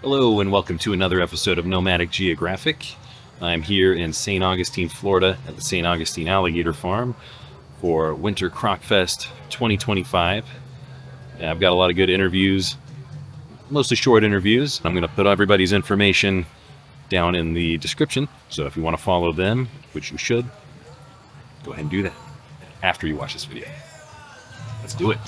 Hello and welcome to another episode of Nomadic Geographic. I'm here in St. Augustine, Florida at the St. Augustine Alligator Farm for Winter Crocfest 2025. I've got a lot of good interviews, mostly short interviews. I'm going to put everybody's information down in the description, so if you want to follow them, which you should, go ahead and do that after you watch this video. Let's do it.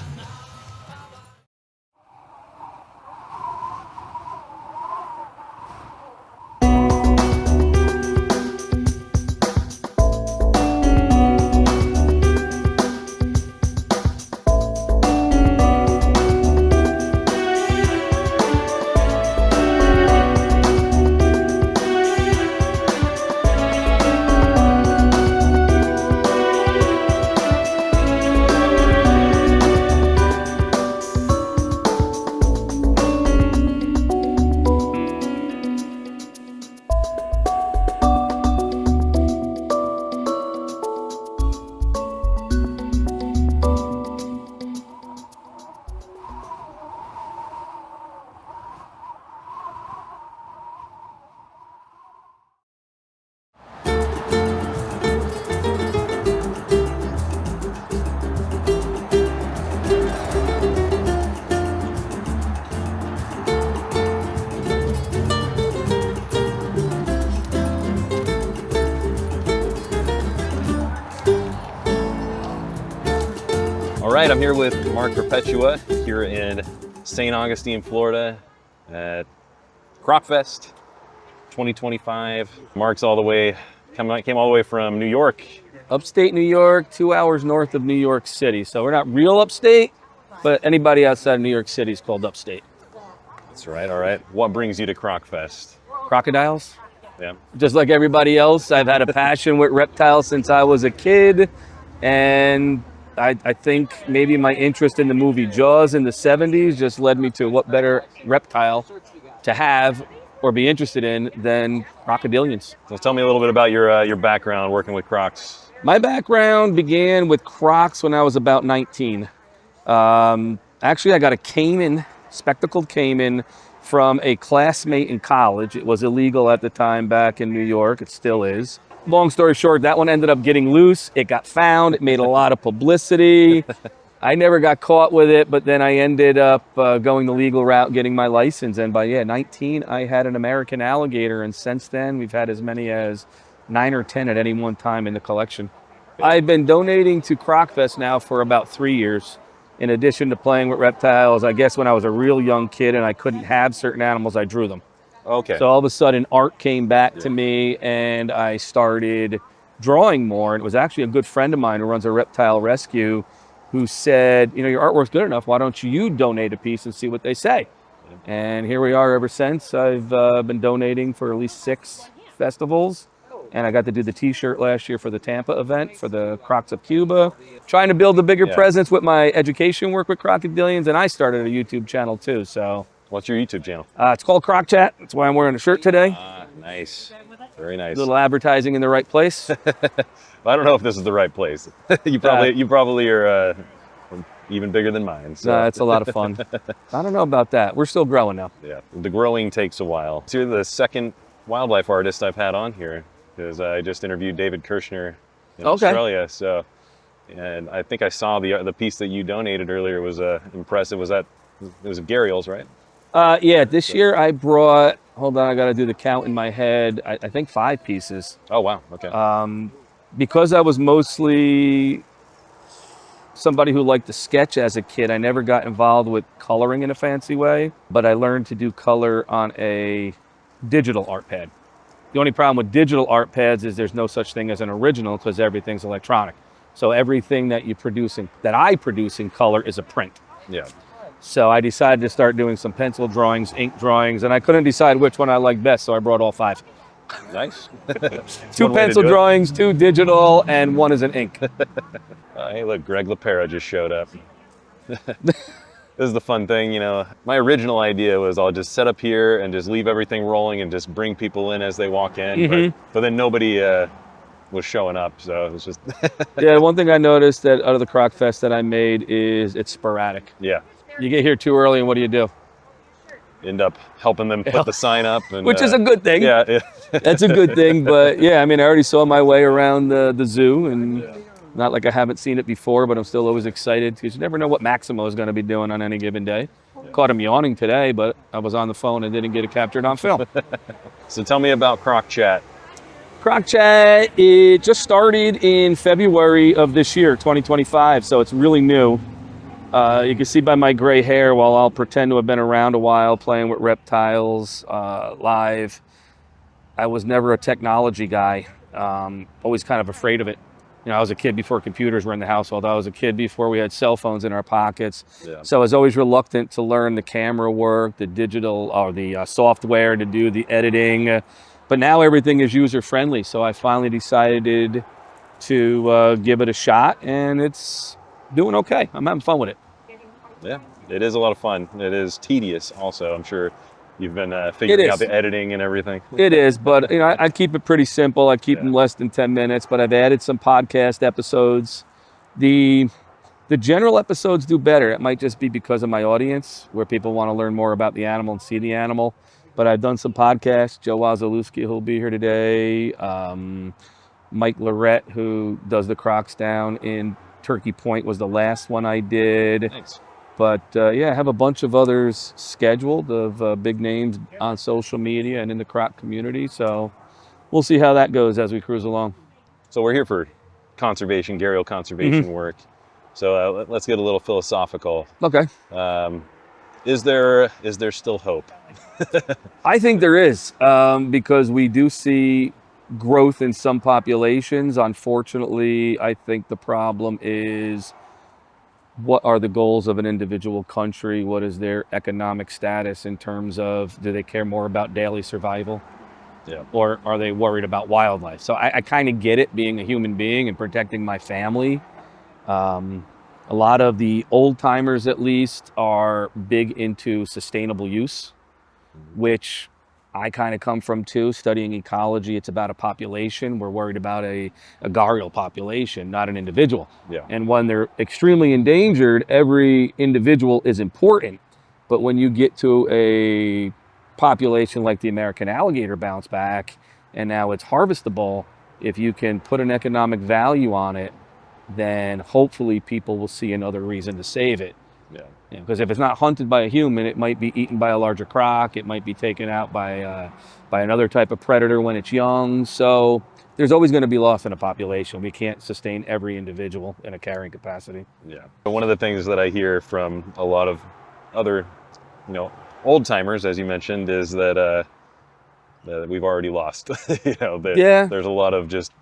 All right, I'm here with Mark Perpetua here in St. Augustine, Florida at Crocfest 2025. Mark's came all the way from New York. Upstate New York, 2 hours north of New York City. So we're not real upstate, but anybody outside of New York City is called upstate. That's right, all right. What brings you to Crocfest? Crocodiles. Yeah. Just like everybody else, I've had a passion with reptiles since I was a kid. And I think maybe my interest in the movie Jaws in the 70s just led me to what better reptile to have or be interested in than crocodilians. So tell me a little bit about your background working with crocs. My background began with crocs when I was about 19. Actually, I got a caiman, spectacled caiman, from a classmate in college. It was illegal at the time back in New York. It still is. Long story short, that one ended up getting loose. It got found. It made a lot of publicity. I never got caught with it, but then I ended up going the legal route, getting my license. And by 19, I had an American alligator. And since then, we've had as many as 9 or 10 at any one time in the collection. I've been donating to Crocfest now for about 3 years. In addition to playing with reptiles, I guess when I was a real young kid and I couldn't have certain animals, I drew them. Okay. So all of a sudden, art came back to me, and I started drawing more. And it was actually a good friend of mine who runs a reptile rescue who said, your artwork's good enough. Why don't you donate a piece and see what they say? And here we are ever since. I've been donating for at least 6 festivals. And I got to do the T-shirt last year for the Tampa event for the Crocs of Cuba. Trying to build a bigger presence with my education work with crocodilians. And I started a YouTube channel too, so. What's your YouTube channel? It's called Croc Chat. That's why I'm wearing a shirt today. Nice. Very nice. A little advertising in the right place. I don't know if this is the right place. You probably are even bigger than mine. So. No, it's a lot of fun. I don't know about that. We're still growing now. Yeah, the growing takes a while. So you're the second wildlife artist I've had on here, because I just interviewed David Kirshner in Australia. So, and I think I saw the piece that you donated earlier was impressive. It was Gharials, right? This year I brought, hold on, I got to do the count in my head, I think 5 pieces. Oh, wow, okay. Because I was mostly somebody who liked to sketch as a kid, I never got involved with coloring in a fancy way, but I learned to do color on a digital art pad. The only problem with digital art pads is there's no such thing as an original because everything's electronic. So everything that I produce in color is a print. Yeah. So I decided to start doing some pencil drawings, ink drawings, and I couldn't decide which one I liked best, so I brought all 5. Nice. 2 pencil drawings, 2 digital, and 1 is an ink. Hey, look, Greg LaPera just showed up. This is the fun thing, my original idea was I'll just set up here and just leave everything rolling and just bring people in as they walk in. Mm-hmm. But then nobody was showing up, so it was just... Yeah, one thing I noticed that out of the Crocfest that I made is it's sporadic. Yeah. You get here too early and what do? end up helping them put the sign up, and, which is a good thing. Yeah, That's a good thing. But yeah, I mean, I already saw my way around the zoo, and not like I haven't seen it before, but I'm still always excited because you never know what Maximo is going to be doing on any given day. Caught him yawning today, but I was on the phone and didn't get it captured on film. So tell me about Croc Chat. Croc Chat, it just started in February of this year, 2025, so it's really new. You can see by my gray hair, while I'll pretend to have been around a while playing with reptiles live, I was never a technology guy, always kind of afraid of it. You know, I was a kid before computers were in the household. I was a kid before we had cell phones in our pockets. Yeah. So I was always reluctant to learn the camera work, the digital or the software to do the editing. But now everything is user-friendly. So I finally decided to give it a shot, and it's doing okay. I'm having fun with it. Yeah, it is a lot of fun. It is tedious also. I'm sure you've been figuring out the editing and everything. It is, but you know, I keep it pretty simple. I keep them less than 10 minutes, but I've added some podcast episodes. The general episodes do better. It might just be because of my audience, where people want to learn more about the animal and see the animal. But I've done some podcasts. Joe Wazalewski, who'll be here today. Mike Lorette, who does the Crocs down in Turkey Point, was the last one I did. Thanks. But yeah, I have a bunch of others scheduled of big names on social media and in the Croc community. So we'll see how that goes as we cruise along. So we're here for conservation, gharial conservation work. So let's get a little philosophical. Okay. Is there still hope? I think there is, because we do see growth in some populations. Unfortunately, I think the problem is, what are the goals of an individual country? What is their economic status in terms of, do they care more about daily survival? Yeah. Or are they worried about wildlife? So I kind of get it, being a human being and protecting my family. A lot of the old timers, at least, are big into sustainable use, which I kind of come from too. Studying ecology, it's about a population. We're worried about a gharial population, not an individual. Yeah. And when they're extremely endangered, every individual is important. But when you get to a population like the American alligator bounce back, and now it's harvestable, if you can put an economic value on it, then hopefully people will see another reason to save it. Yeah. Because if it's not hunted by a human, it might be eaten by a larger croc. It might be taken out by another type of predator when it's young. So there's always going to be loss in a population. We can't sustain every individual in a carrying capacity. Yeah. One of the things that I hear from a lot of other, old timers, as you mentioned, is that we've already lost. There's a lot of just,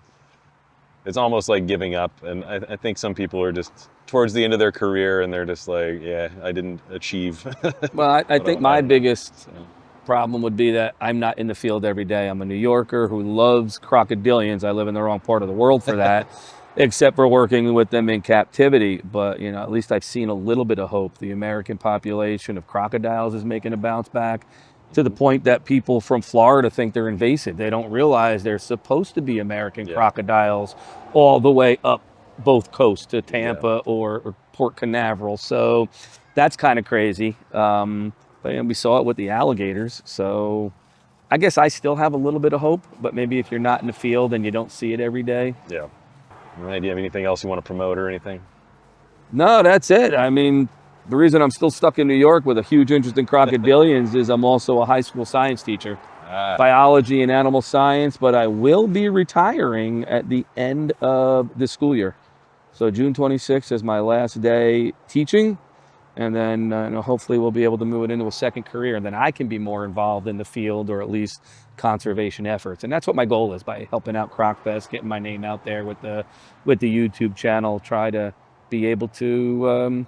it's almost like giving up. And I think some people are just towards the end of their career and they're just like, yeah, I didn't achieve. Well, I think my biggest problem would be that I'm not in the field every day. I'm a New Yorker who loves crocodilians. I live in the wrong part of the world for that, except for working with them in captivity. But, at least I've seen a little bit of hope. The American population of crocodiles is making a bounce back, to the point that people from Florida think they're invasive. They don't realize they're supposed to be American crocodiles all the way up both coasts to Tampa or Port Canaveral. So that's kind of crazy. But we saw it with the alligators. So I guess I still have a little bit of hope, but maybe if you're not in the field and you don't see it every day. Yeah. All right. Do you have anything else you want to promote or anything? No, that's it. I mean, the reason I'm still stuck in New York with a huge interest in crocodilians is I'm also a high school science teacher, biology and animal science, but I will be retiring at the end of the school year. So June 26th is my last day teaching, and then hopefully we'll be able to move it into a second career, and then I can be more involved in the field, or at least conservation efforts. And that's what my goal is, by helping out Crocfest, getting my name out there with the YouTube channel, try to be able to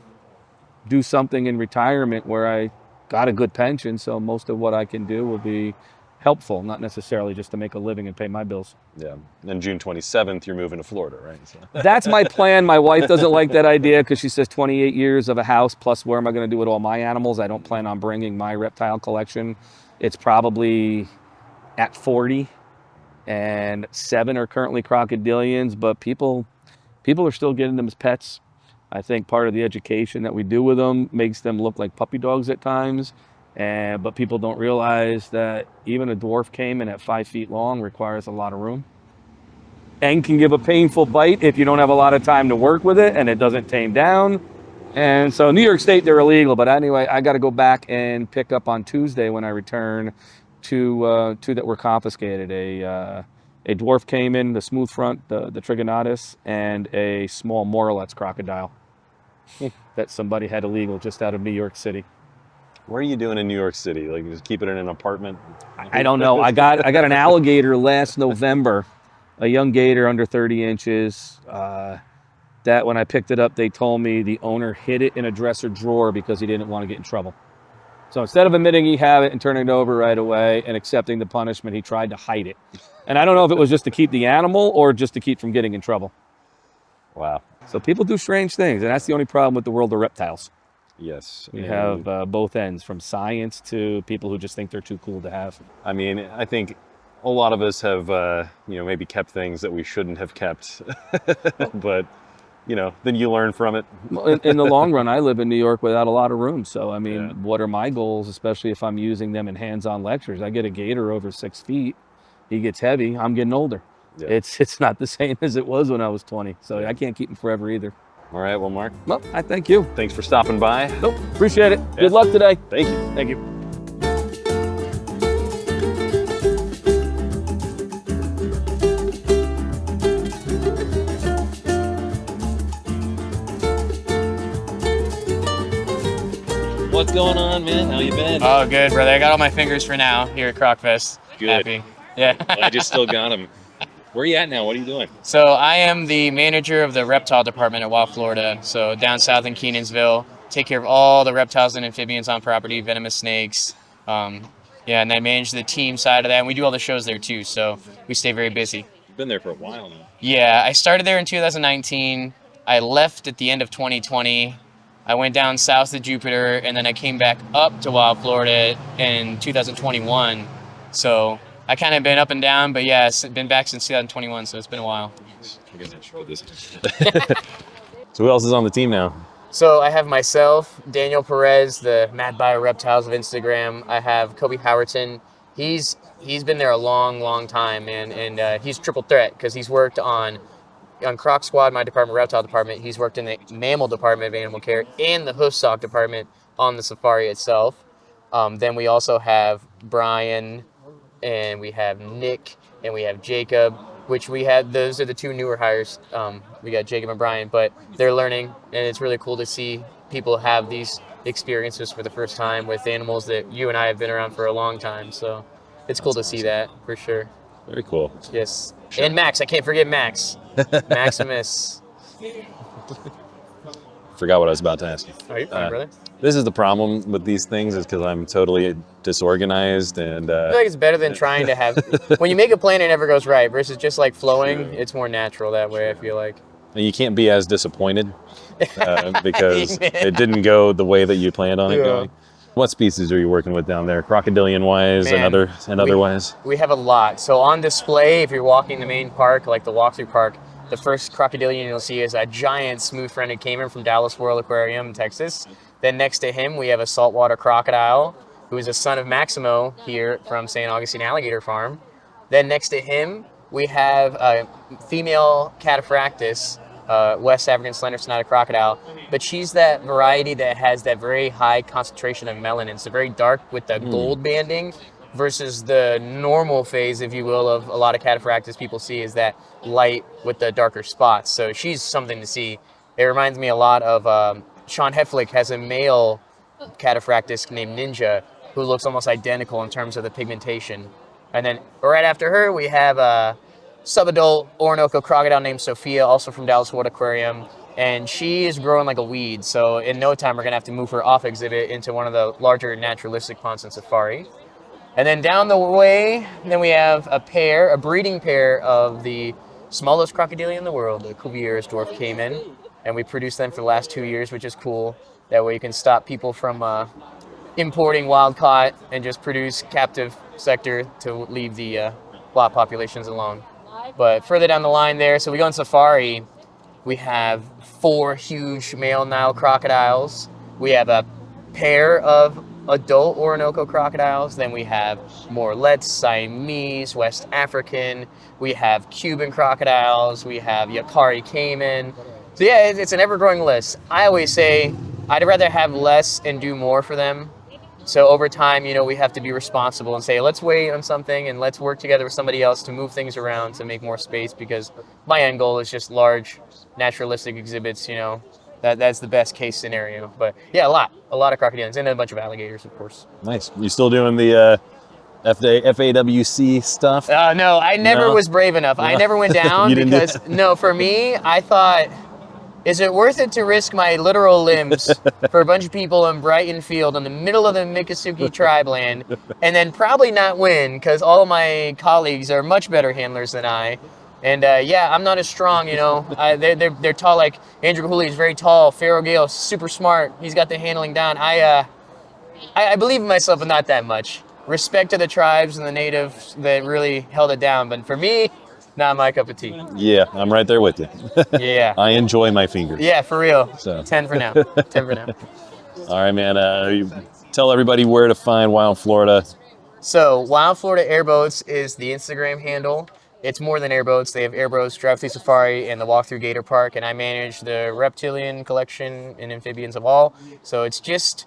do something in retirement where I got a good pension, so most of what I can do will be helpful, not necessarily just to make a living and pay my bills. Yeah. And June 27th, you're moving to Florida, right? So. That's my plan. My wife doesn't like that idea because she says 28 years of a house, plus where am I going to do with all my animals? I don't plan on bringing my reptile collection. It's probably at 40, and 7 are currently crocodilians, but people are still getting them as pets. I think part of the education that we do with them makes them look like puppy dogs at times, But people don't realize that even a dwarf caiman at 5 feet long requires a lot of room and can give a painful bite if you don't have a lot of time to work with it and it doesn't tame down. And so New York State, they're illegal. But anyway, I got to go back and pick up on Tuesday when I return two that were confiscated. A dwarf caiman, the smooth front, the trigonotus, and a small Moralett's crocodile that somebody had illegal just out of New York City. What are you doing in New York City? Like, just keep it in an apartment? I don't know. I got an alligator last November, a young gator under 30 inches. That when I picked it up, they told me the owner hid it in a dresser drawer because he didn't want to get in trouble. So instead of admitting he had it and turning it over right away and accepting the punishment, he tried to hide it. And I don't know if it was just to keep the animal or just to keep from getting in trouble. Wow. So people do strange things, and that's the only problem with the world of reptiles. Yes. We have both ends, from science to people who just think they're too cool to have. I mean, I think a lot of us have, maybe kept things that we shouldn't have kept, but, then you learn from it. In the long run, I live in New York without a lot of room. So, I mean, What are my goals, especially if I'm using them in hands-on lectures? I get a gator over 6 feet. He gets heavy. I'm getting older. Yeah. It's not the same as it was when I was 20. So I can't keep him forever either. All right. Well, Mark. Well, I thank you. Thanks for stopping by. Nope. Appreciate it. Yeah. Good luck today. Thank you. Thank you. What's going on, man? How you been? Oh, good, brother. I got all my fingers for now here at Crocfest. Good. Happy. Yeah. I just still got them. Where are you at now? What are you doing? So I am the manager of the reptile department at Wild Florida. So down south in Kenansville, take care of all the reptiles and amphibians on property, venomous snakes. And I manage the team side of that. And we do all the shows there too. So we stay very busy. You've been there for a while now. Yeah, I started there in 2019. I left at the end of 2020. I went down south to Jupiter, and then I came back up to Wild Florida in 2021. So I kind of been up and down, but yeah, it's been back since 2021, so it's been a while. So who else is on the team now? So I have myself, Daniel Perez, the Mad Bio Reptiles of Instagram. I have Kobe Howerton. He's been there a long, long time, man, and he's triple threat because he's worked on Croc Squad, my department, reptile department. He's worked in the mammal department of animal care and the hoof stock department on the safari itself. Then we also have Brian, and we have Nick, and we have Jacob, which we had. Those are the two newer hires. We got Jacob and Brian, but they're learning, and it's really cool to see people have these experiences for the first time with animals that you and I have been around for a long time. So it's cool to see that for sure. Very cool. Yes. Sure. And Max, I can't forget Max. Maximus. Forgot what I was about to ask you. Are you fine, brother? This is the problem with these things, is because I'm totally disorganized, and I feel like it's better than trying to have. When you make a plan, it never goes right. Versus just like flowing, it's more natural that way. I feel like. And you can't be as disappointed because it didn't go the way that you planned on it going. What species are you working with down there, crocodilian-wise and otherwise? We have a lot. So on display, if you're walking the main park, like the walkthrough park, the first crocodilian you'll see is a giant smooth-fronted caiman from Dallas World Aquarium in Texas. Then next to him, we have a saltwater crocodile, who is a son of Maximo here from St. Augustine Alligator Farm. Then next to him, we have a female cataphractus, West African slender-snouted crocodile, but she's that variety that has that very high concentration of melanin. So very dark with the gold banding, versus the normal phase, if you will, of a lot of cataphractus people see is that light with the darker spots. So she's something to see. It reminds me a lot of Sean Heflick has a male cataphractus named Ninja who looks almost identical in terms of the pigmentation. And then right after her, we have a subadult Orinoco crocodile named Sophia, also from Dallas World Aquarium. And she is growing like a weed. So in no time, we're going to have to move her off exhibit into one of the larger naturalistic ponds in Safari. And then down the way, then we have a breeding pair of the smallest crocodilian in the world, the Cuvier's dwarf caiman. And we produced them for the last 2 years, which is cool. That way you can stop people from importing wild caught and just produce captive sector to leave the wild populations alone. But further down the line there, so we go on safari, we have 4 huge male Nile crocodiles. We have a pair of adult Orinoco crocodiles. Then we have Morlets, Siamese, West African. We have Cuban crocodiles. We have Yakari caiman. So yeah, it's an ever-growing list. I always say I'd rather have less and do more for them. So over time, we have to be responsible and say, let's wait on something and let's work together with somebody else to move things around to make more space, because my end goal is just large naturalistic exhibits, that's the best case scenario. But yeah, a lot of crocodilians and a bunch of alligators, of course. Nice. You still doing the FAWC stuff? No, I never was brave enough. I never went down because, no, for me, I thought, is it worth it to risk my literal limbs for a bunch of people in Brighton Field in the middle of the Miccosukee tribe land and then probably not win because all of my colleagues are much better handlers than I? And yeah, I'm not as strong, they're tall. Like Andrew Kahuli is very tall. Pharaoh Gale, super smart. He's got the handling down. I believe in myself, but not that much. Respect to the tribes and the natives that really held it down. But for me, not my cup of tea. Yeah, I'm right there with you. Yeah. I enjoy my fingers. Yeah, for real. So. 10 for now. 10 for now. All right, man. You tell everybody where to find Wild Florida. So Wild Florida Airboats is the Instagram handle. It's more than airboats. They have airboats, drive-through safari, and the walk-through gator park. And I manage the reptilian collection and amphibians of all. So it's just,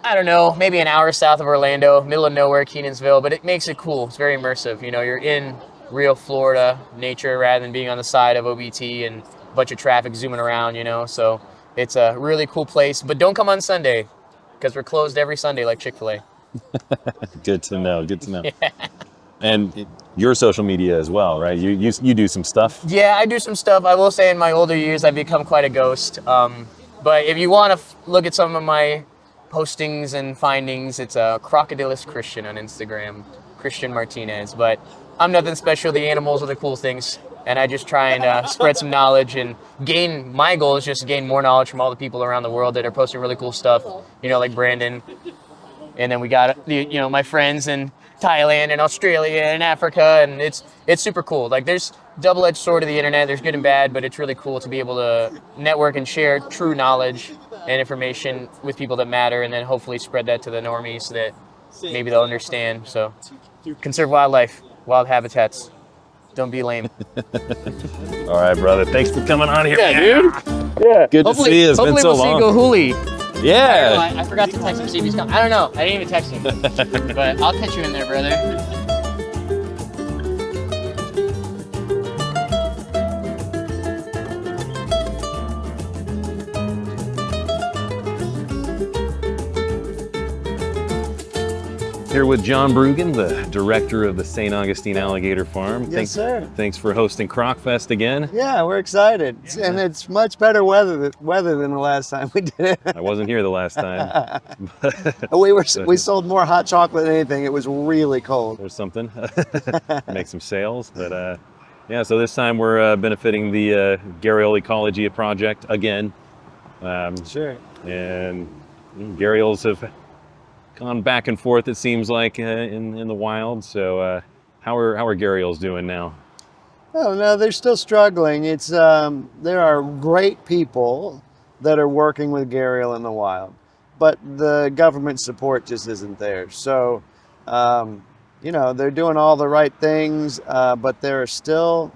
I don't know, maybe an hour south of Orlando, middle of nowhere, Kenansville. But it makes it cool. It's very immersive. You're in real Florida nature rather than being on the side of OBT and a bunch of traffic zooming around, So it's a really cool place. But don't come on Sunday because we're closed every Sunday like Chick-fil-A. Good to know. Yeah. And your social media as well, right? You do some stuff? Yeah, I do some stuff. I will say in my older years, I've become quite a ghost. But if you want to look at some of my postings and findings, it's a Crocodilus Christian on Instagram, Christian Martinez. But I'm nothing special. The animals are the cool things. And I just try and spread some knowledge and gain. My goal is just to gain more knowledge from all the people around the world that are posting really cool stuff, like Brandon. And then we got, my friends in Thailand and Australia and Africa. And it's super cool. Like there's double-edged sword of the internet. There's good and bad, but it's really cool to be able to network and share true knowledge and information with people that matter. And then hopefully spread that to the normies so that maybe they'll understand. So conserve wildlife. Wild habitats. Don't be lame. All right, brother. Thanks for coming on here. Yeah, dude. Yeah. Good to see you. It's been so long. Hopefully we'll see Kahuli. Yeah. I forgot to text him, see if he's coming. I don't know. I didn't even text him. But I'll catch you in there, brother. Here with John Brueggen, the director of the St. Augustine Alligator Farm. Yes, sir. Thanks for hosting Crocfest again. Yeah, we're excited. And it's much better weather than the last time we did it. I wasn't here the last time. We sold more hot chocolate than anything. It was really cold. There's something. Make some sales. But yeah, so this time we're benefiting the Gharial Ecology Project again. Sure. And gharials have gone back and forth, it seems like, in the wild. So how are gharials doing now? Oh no, they're still struggling. It's there are great people that are working with gharial in the wild, but the government support just isn't there. So they're doing all the right things, but there are still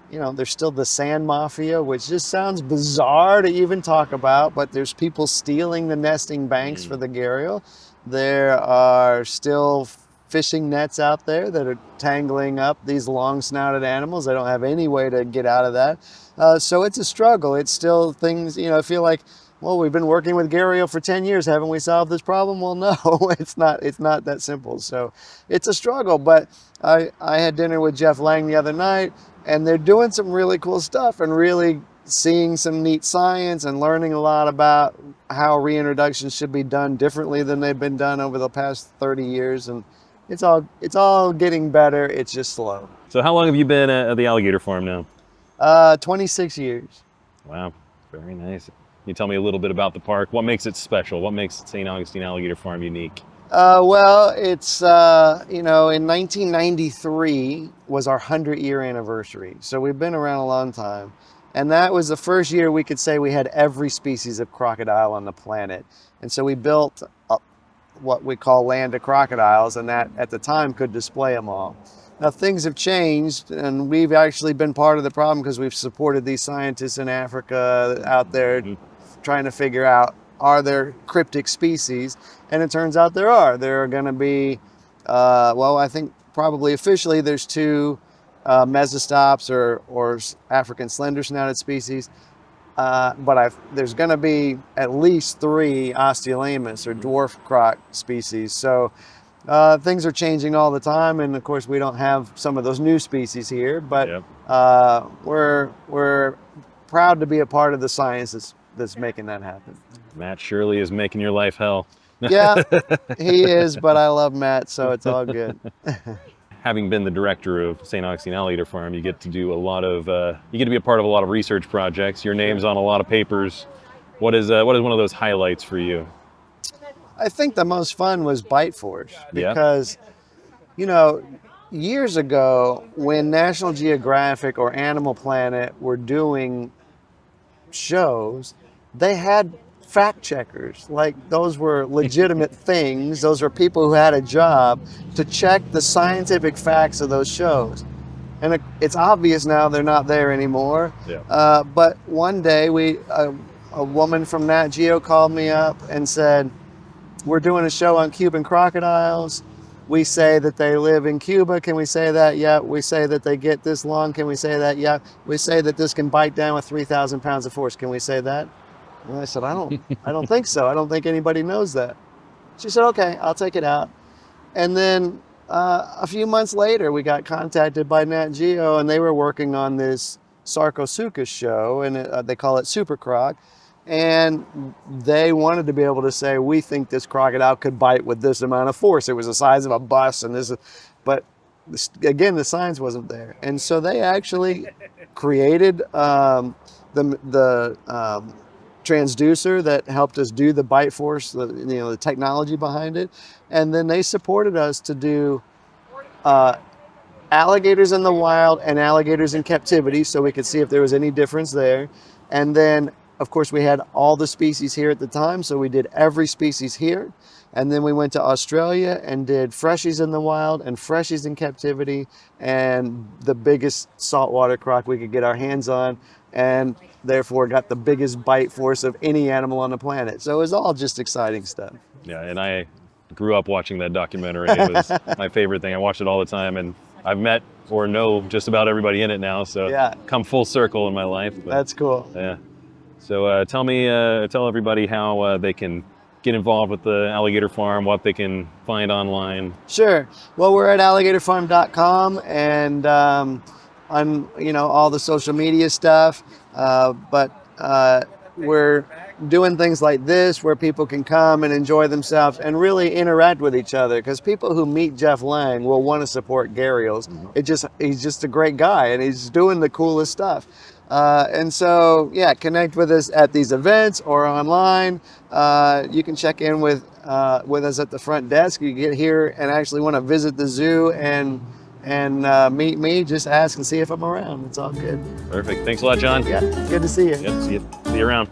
there's still the sand mafia, which just sounds bizarre to even talk about, but there's people stealing the nesting banks for the gharial. There are still fishing nets out there that are tangling up these long-snouted animals. They don't have any way to get out of that. So it's a struggle. It's still things, I feel like, well, we've been working with gharial for 10 years. Haven't we solved this problem? Well, no, it's not that simple. So it's a struggle. But I had dinner with Jeff Lang the other night, and they're doing some really cool stuff and really seeing some neat science and learning a lot about how reintroductions should be done differently than they've been done over the past 30 years. And it's all getting better. It's just slow. So how long have you been at the alligator farm now? 26 years. Wow, very nice. Can you tell me a little bit about the park? What makes it special? What makes St. Augustine Alligator Farm unique? Well, it's, in 1993 was our 100-year anniversary. So we've been around a long time. And that was the first year we could say we had every species of crocodile on the planet. And so we built what we call land of crocodiles, and that at the time could display them all. Now things have changed, and we've actually been part of the problem because we've supported these scientists in Africa out there trying to figure out, are there cryptic species? And it turns out there are. There are going to be, well, I think probably officially there's 2 mesostops or African slender snouted species. But there's going to be at least 3 Osteolaemus or dwarf croc species. So things are changing all the time, and of course we don't have some of those new species here. But we're proud to be a part of the science that's making that happen. Matt Shirley is making your life hell. Yeah, he is, but I love Matt, so it's all good. Having been the director of St. Augustine Alligator Farm, you get to do a lot of, you get to be a part of a lot of research projects. Your name's on a lot of papers. What is one of those highlights for you? I think the most fun was Bite Force because, you know, years ago when National Geographic or Animal Planet were doing shows, they had fact checkers. Like, those were legitimate things. Those were people who had a job to check the scientific facts of those shows. And it's obvious now they're not there anymore. Yeah. But one day a woman from Nat Geo called me up and said, we're doing a show on Cuban crocodiles. We say that they live in Cuba. Can we say that? Yeah. We say that they get this long. Can we say that? Yeah. We say that this can bite down with 3,000 pounds of force. Can we say that? And I said, I don't think so. I don't think anybody knows that. She said, okay, I'll take it out. And then a few months later, we got contacted by Nat Geo, and they were working on this Sarcosuchus show, and they call it Super Croc. And they wanted to be able to say, we think this crocodile could bite with this amount of force. It was the size of a bus, and but again, the science wasn't there. And so they actually created the transducer that helped us do the bite force, the technology behind it. And then they supported us to do alligators in the wild and alligators in captivity, so we could see if there was any difference there. And then, of course, we had all the species here at the time, so we did every species here. And then we went to Australia and did freshies in the wild and freshies in captivity, and the biggest saltwater croc we could get our hands on, and therefore got the biggest bite force of any animal on the planet. So it was all just exciting stuff. Yeah, and I grew up watching that documentary. It was my favorite thing. I watched it all the time, and I've met or know just about everybody in it now, so come full circle in my life. But, that's cool. Yeah. So tell everybody how they can get involved with the Alligator Farm, what they can find online. Sure. Well, we're at alligatorfarm.com and on all the social media stuff. But we're doing things like this where people can come and enjoy themselves and really interact with each other, because people who meet Jeff Lang will want to support Gharials. He's just a great guy, and he's doing the coolest stuff. And so, connect with us at these events or online. You can check in with us at the front desk. You get here and actually want to visit the zoo and meet me, just ask and see if I'm around. It's all good. Perfect. Thanks a lot, John. Yeah, good to see you. Yep, see you around.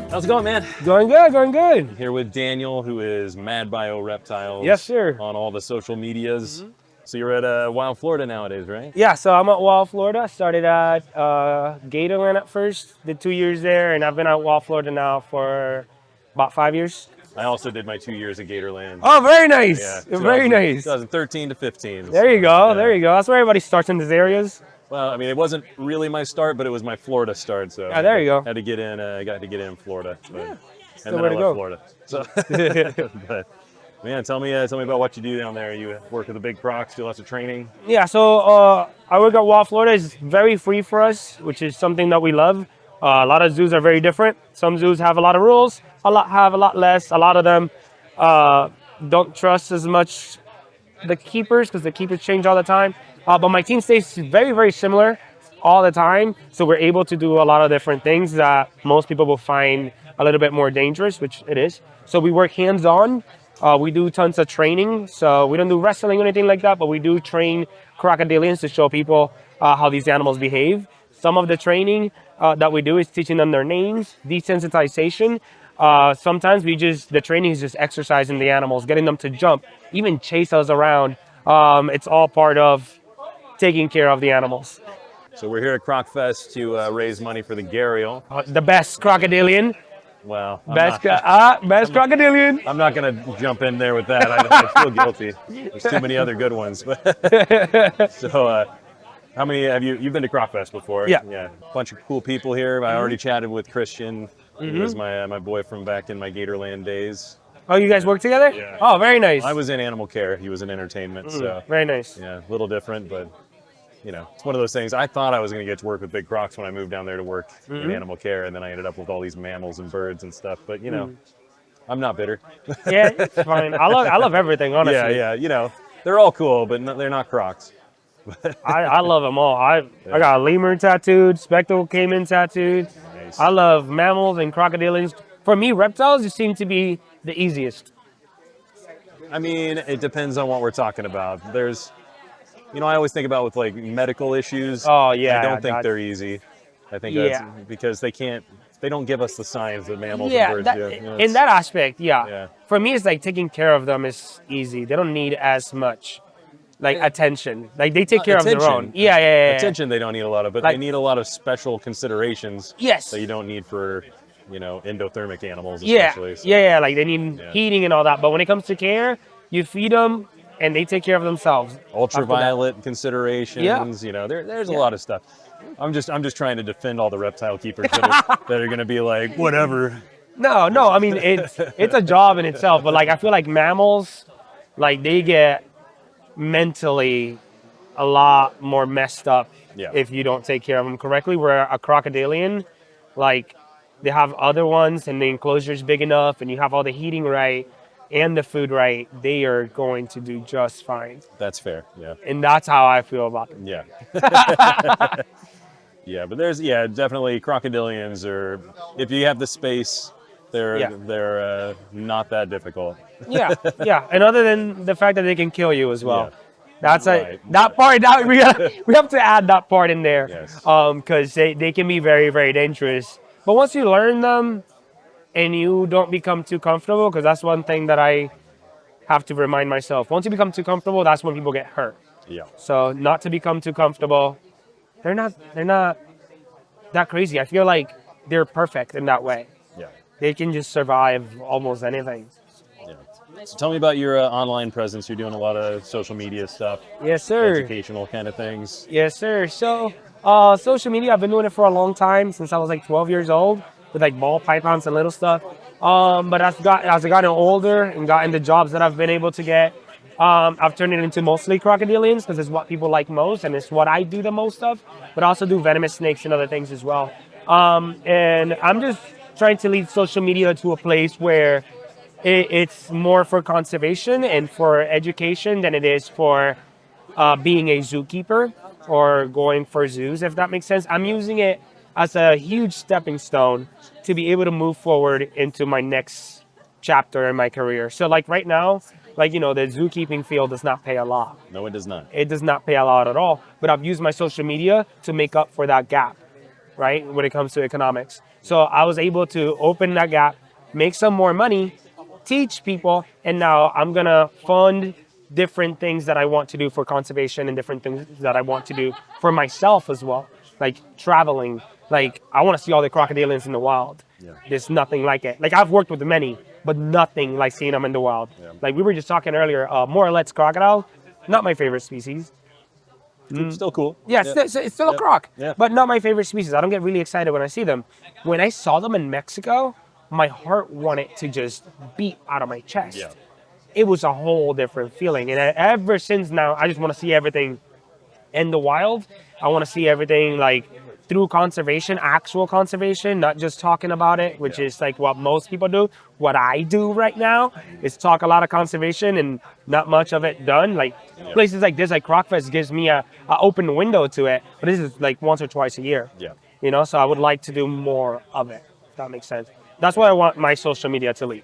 How's it going, man? Going good, going good. Here with Daniel, who is Mad Bio Reptiles. Yes, sir. On all the social medias. So you're at Wild Florida nowadays, right? Yeah, so I'm at Wild Florida. Started at Gatorland at first, did 2 years there, and I've been at Wild Florida now for about 5 years. I also did my 2 years at Gatorland. Oh, very nice. Yeah, Very nice. 2013 to 15. There you go, Yeah. there you go. That's where everybody starts in these areas. Well, I mean, it wasn't really my start, but it was my Florida start. So Yeah, there you go. Had to get in. Got to get in Florida. But, Yeah, and then way I to left go. Florida. So, but man, tell me about what you do down there. You work with the big crocs, do lots of training. Yeah, so I work at Wild Florida. It's very free for us, which is something that we love. A lot of zoos are very different. Some zoos have a lot of rules, have a lot less. A lot of them don't trust as much the keepers, because the keepers change all the time. But my team stays very, very similar all the time. So we're able to do a lot of different things that most people will find a little bit more dangerous, which it is. So we work hands-on. We do tons of training. So we don't do wrestling or anything like that, but we do train crocodilians to show people how these animals behave. Some of the training that we do is teaching them their names, desensitization. Sometimes the training is just exercising the animals, getting them to jump, even chase us around. It's all part of taking care of the animals. So we're here at Crocfest to raise money for the gharial. The best crocodilian, Well, best crocodilian. I'm not going to jump in there with that. I feel guilty. There's too many other good ones. So, how many have you've been to Crocfest before? Yeah. Yeah. A bunch of cool people here. I already chatted with Christian. He was my boy from back in my Gatorland days. Oh, you guys work together? Yeah. Oh, very nice. I was in animal care. He was in entertainment. So, Very nice. yeah, a little different, but it's one of those things. I thought I was going to get to work with big crocs when I moved down there to work in animal care, and then I ended up with all these mammals and birds and stuff. But I'm not bitter. Yeah, it's fine. I love everything, honestly. Yeah. They're all cool, but they're not crocs. I love them all. I got a lemur tattooed, spectacled caiman tattooed. Nice. I love mammals and crocodilians. For me, reptiles just seem to be the easiest. I mean, it depends on what we're talking about. There's, I always think about with like medical issues. Oh, yeah, I don't think that's- they're easy. I think Yeah. that's because they don't give us the signs that mammals Yeah, and birds that, do. in that aspect, yeah. Yeah. For me, it's like taking care of them is easy. They don't need as much attention. Like they take care of their attention. own. Yeah. Attention they don't need a lot of, but Like- they need a lot of special considerations Yes. that you don't need for, endothermic animals Yeah, especially. So, yeah. Like they need Yeah. heating and all that. But when it comes to care, you feed them and they take care of themselves. Ultraviolet considerations, Yeah. there's a lot of stuff. I'm just trying to defend all the reptile keepers that are going to be like, whatever. No. I mean, it's a job in itself. But like I feel like mammals, like they get mentally a lot more messed up Yeah. if you don't take care of them correctly. Where a crocodilian, like they have other ones and the enclosure is big enough and you have all the heating right and the food right, they are going to do just fine. That's fair. Yeah. And that's how I feel about them. Yeah. Yeah, but there's definitely crocodilians are, if you have the space, they're not that difficult. Yeah. And other than the fact that they can kill you as well. Yeah. That's Right. that part that we have to add that part in there. Yes. Because they can be very, very dangerous. But once you learn them and you don't become too comfortable, because that's one thing that I have to remind myself. Once you become too comfortable, that's when people get hurt. Yeah. So not to become too comfortable. They're not that crazy. I feel like they're perfect in that way. Yeah. They can just survive almost anything. Yeah. So tell me about your online presence. You're doing a lot of social media stuff, Yes, sir. educational kind of things. Yes, sir. So, social media, I've been doing it for a long time, since I was like 12 years old, with like ball pythons and little stuff. But as I gotten older and gotten the jobs that I've been able to get, I've turned it into mostly crocodilians because it's what people like most and it's what I do the most of. But I also do venomous snakes and other things as well. And I'm just trying to lead social media to a place where it's more for conservation and for education than it is for being a zookeeper or going for zoos, if that makes sense. I'm using it as a huge stepping stone to be able to move forward into my next chapter in my career. So like right now, the zookeeping field does not pay a lot. No, it does not. It does not pay a lot at all. But I've used my social media to make up for that gap, right, when it comes to economics. So I was able to open that gap, make some more money, teach people, and now I'm going to fund different things that I want to do for conservation and different things that I want to do for myself as well, like traveling. Like, I want to see all the crocodilians in the wild. Yeah. There's nothing like it. Like, I've worked with many, but nothing like seeing them in the wild. Yeah. Like, we were just talking earlier, Moralett's crocodile, not my favorite species. Still cool. Yeah, it's still a croc, Yeah. but not my favorite species. I don't get really excited when I see them. When I saw them in Mexico, my heart wanted to just beat out of my chest. Yeah. It was a whole different feeling. And ever since now, I just want to see everything in the wild. I want to see everything like through conservation, actual conservation, not just talking about it, which is like what most people do. What I do right now is talk a lot of conservation and not much of it done. Like places like this, like Crocfest, gives me a open window to it. But this is like once or twice a year. Yeah. So I would like to do more of it, if that makes sense. That's what I want my social media to lead.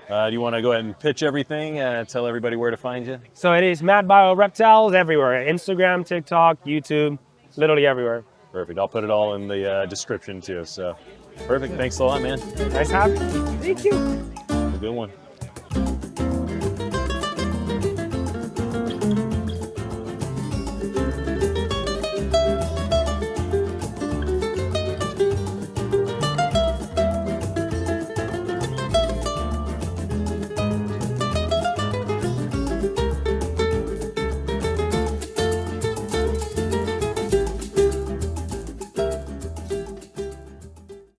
Do you want to go ahead and pitch everything? Tell everybody where to find you. So it is Mad Bio Reptiles everywhere. Instagram, TikTok, YouTube, literally everywhere. Perfect. I'll put it all in the description too. So perfect. Thanks a lot, man. Nice having you. Thank you. Have a good one.